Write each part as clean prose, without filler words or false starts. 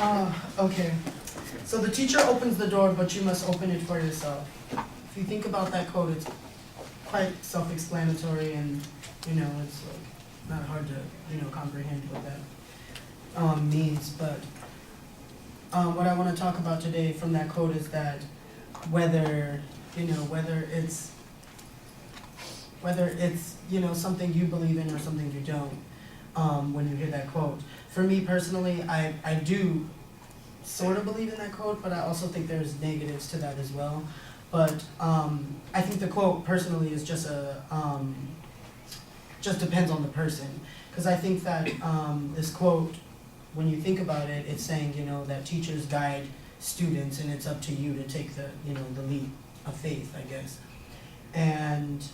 Okay. So the teacher opens the door, but you must open it for yourself. If you think about that quote, it's quite self-explanatory, and it's like not hard to comprehend what that means. But what I want to talk about today from that quote is that whether it's something you believe in or something you don't, when you hear that quote. For me personally, I do sort of believe in that quote, but I also think there's negatives to that as well. But I think the quote personally is just depends on the person, because I think that this quote, when you think about it, it's saying that teachers guide students, and it's up to you to take the the leap of faith, I guess. And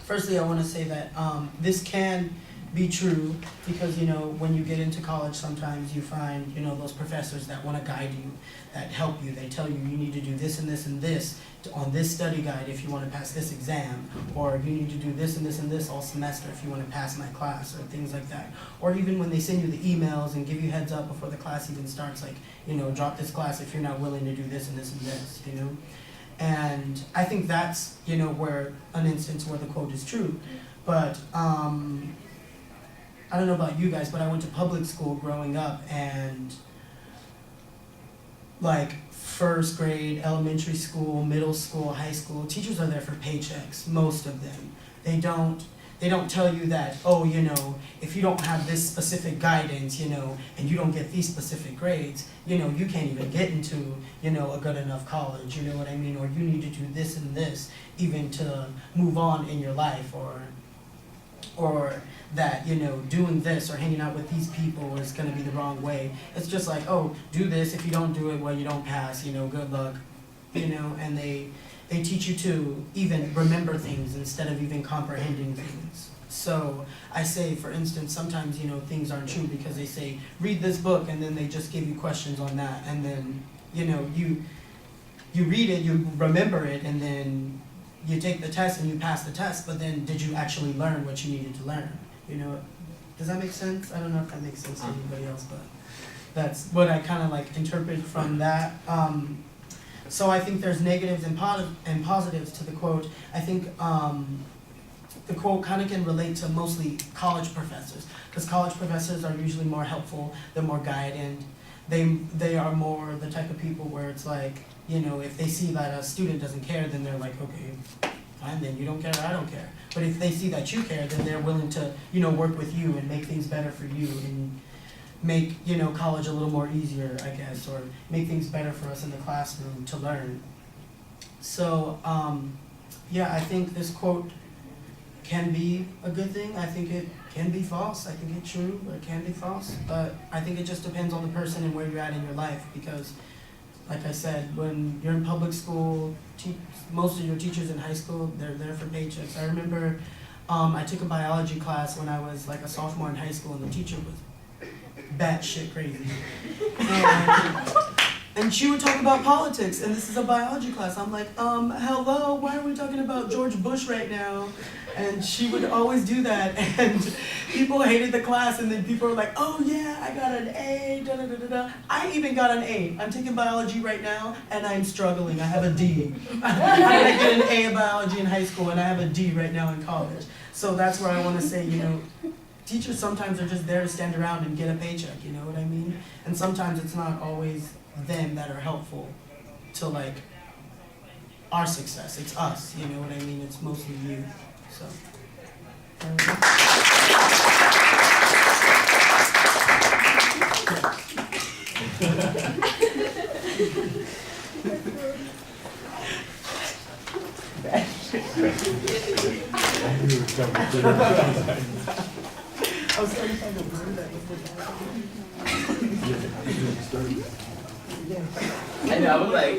firstly, I want to say that this can be true, because when you get into college, sometimes you find those professors that want to guide you, that help you. They tell you need to do this and this and this on this study guide if you want to pass this exam, or you need to do this and this and this all semester if you want to pass my class, or things like that. Or even when they send you the emails and give you heads up before the class even starts, like drop this class if you're not willing to do this and this and this. And I think that's where an instance where the quote is true. But I don't know about you guys, but I went to public school growing up, and like first grade, elementary school, middle school, high school, teachers are there for paychecks, most of them. They don't tell you that, oh, if you don't have this specific guidance, and you don't get these specific grades, you can't even get into, a good enough college, you know what I mean? Or you need to do this and this even to move on in your life, or that, doing this or hanging out with these people is going to be the wrong way. It's just like, oh, do this. If you don't do it, well, you don't pass, good luck, and they teach you to even remember things instead of even comprehending things. So I say, for instance, sometimes, things aren't true because they say, read this book, and then they just give you questions on that, and then, you read it, you remember it, and then you take the test and you pass the test, but then did you actually learn what you needed to learn? Does that make sense? I don't know if that makes sense to anybody else, but that's what I kind of like interpret from that. So I think there's negatives and positives to the quote. I think the quote kind of can relate to mostly college professors, because college professors are usually more helpful, they're more guided, they are more the type of people where it's like, if they see that a student doesn't care, then they're like, okay, fine, then you don't care, I don't care. But if they see that you care, then they're willing to, work with you and make things better for you, and make, college a little more easier, I guess, or make things better for us in the classroom to learn. So, yeah, I think this quote can be a good thing. I think it can be false. I think it's true, but it can be false. But I think it just depends on the person and where you're at in your life, because like I said, when you're in public school, most of your teachers in high school, they're there for paychecks. I remember I took a biology class when I was like a sophomore in high school, and the teacher was batshit crazy. And she would talk about politics, and this is a biology class. I'm like, hello, why are we talking about George Bush right now? And she would always do that, and people hated the class, and then people were like, oh yeah, I got an A, da da da da da. I even got an A. I'm taking biology right now, and I'm struggling. I have a D. I didn't get an A in biology in high school, and I have a D right now in college. So that's where I want to say, teachers sometimes are just there to stand around and get a paycheck, you know what I mean? And sometimes it's not always them that are helpful to like our success. It's us, you know what I mean? It's mostly you. So I was trying to find a word that was I know, I was like,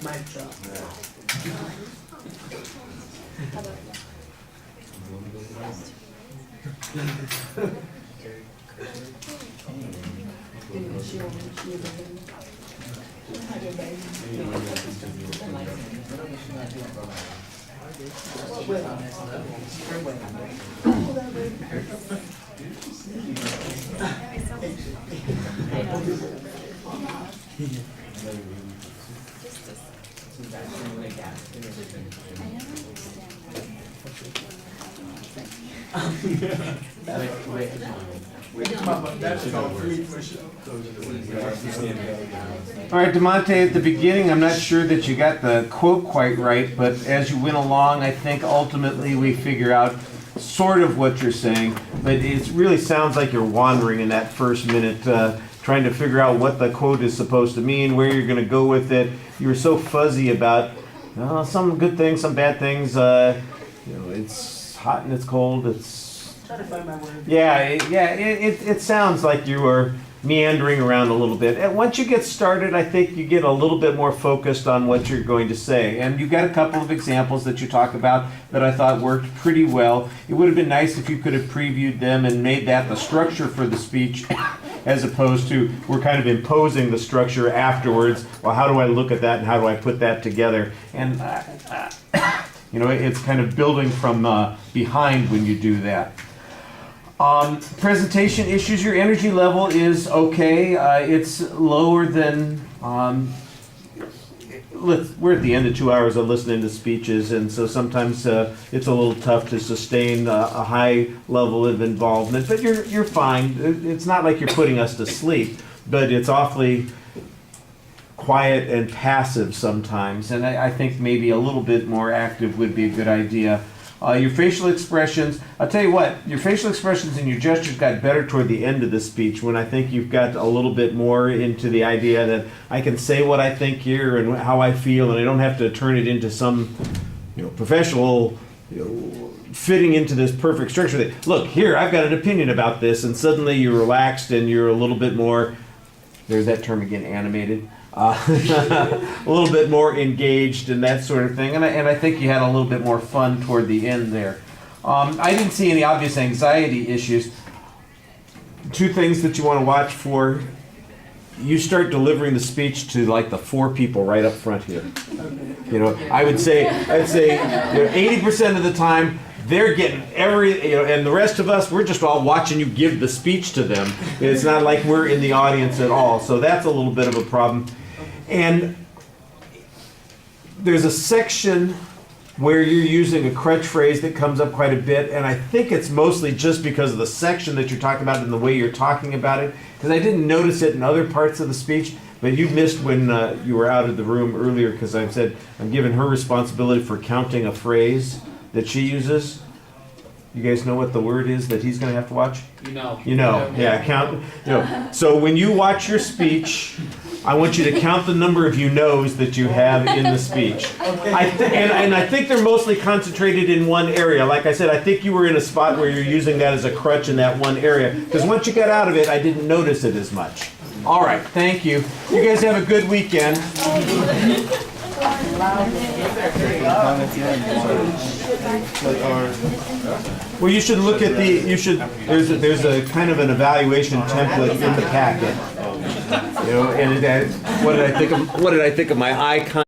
Mic drop. All right, Damonte, at the beginning, I'm not sure that you got the quote quite right, but as you went along, I think ultimately we figure out sort of what you're saying, but it really sounds like you're wandering in that first minute, trying to figure out what the quote is supposed to mean, where you're going to go with it. You were so fuzzy about some good things, some bad things. It's hot and it's cold. It's Trying to find my word. it sounds like you are meandering around a little bit. And once you get started, I think you get a little bit more focused on what you're going to say. And you've got a couple of examples that you talk about that I thought worked pretty well. It would have been nice if you could have previewed them and made that the structure for the speech as opposed to we're kind of imposing the structure afterwards. Well, how do I look at that and how do I put that together? And it's kind of building from behind when you do that. Presentation issues, your energy level is okay. It's lower than, we're at the end of 2 hours of listening to speeches, and so sometimes it's a little tough to sustain a high level of involvement, but you're fine. It's not like you're putting us to sleep, but it's awfully quiet and passive sometimes, and I think maybe a little bit more active would be a good idea. Your facial expressions, I'll tell you what, your facial expressions and your gestures got better toward the end of the speech when I think you've got a little bit more into the idea that I can say what I think here and how I feel, and I don't have to turn it into some professional fitting into this perfect structure. That, look, here, I've got an opinion about this, and suddenly you're relaxed and you're a little bit more, there's that term again, animated. A little bit more engaged and that sort of thing, and I think you had a little bit more fun toward the end there. I didn't see any obvious anxiety issues. Two things that you want to watch for: you start delivering the speech to like the four people right up front here. I'd say 80% of the time they're getting and the rest of us, we're just all watching you give the speech to them. It's not like we're in the audience at all, so that's a little bit of a problem. And there's a section where you're using a crutch phrase that comes up quite a bit, and I think it's mostly just because of the section that you're talking about and the way you're talking about it, because I didn't notice it in other parts of the speech, but you missed when you were out of the room earlier, because I said I'm giving her responsibility for counting a phrase that she uses. You guys know what the word is that he's going to have to watch? Yeah, count. So when you watch your speech, I want you to count the number of you-knows that you have in the speech. And I think they're mostly concentrated in one area. Like I said, I think you were in a spot where you're using that as a crutch in that one area. Because once you got out of it, I didn't notice it as much. All right, thank you. You guys have a good weekend. Well, you should look at there's a kind of an evaluation template in the packet. And what did I think of my icon?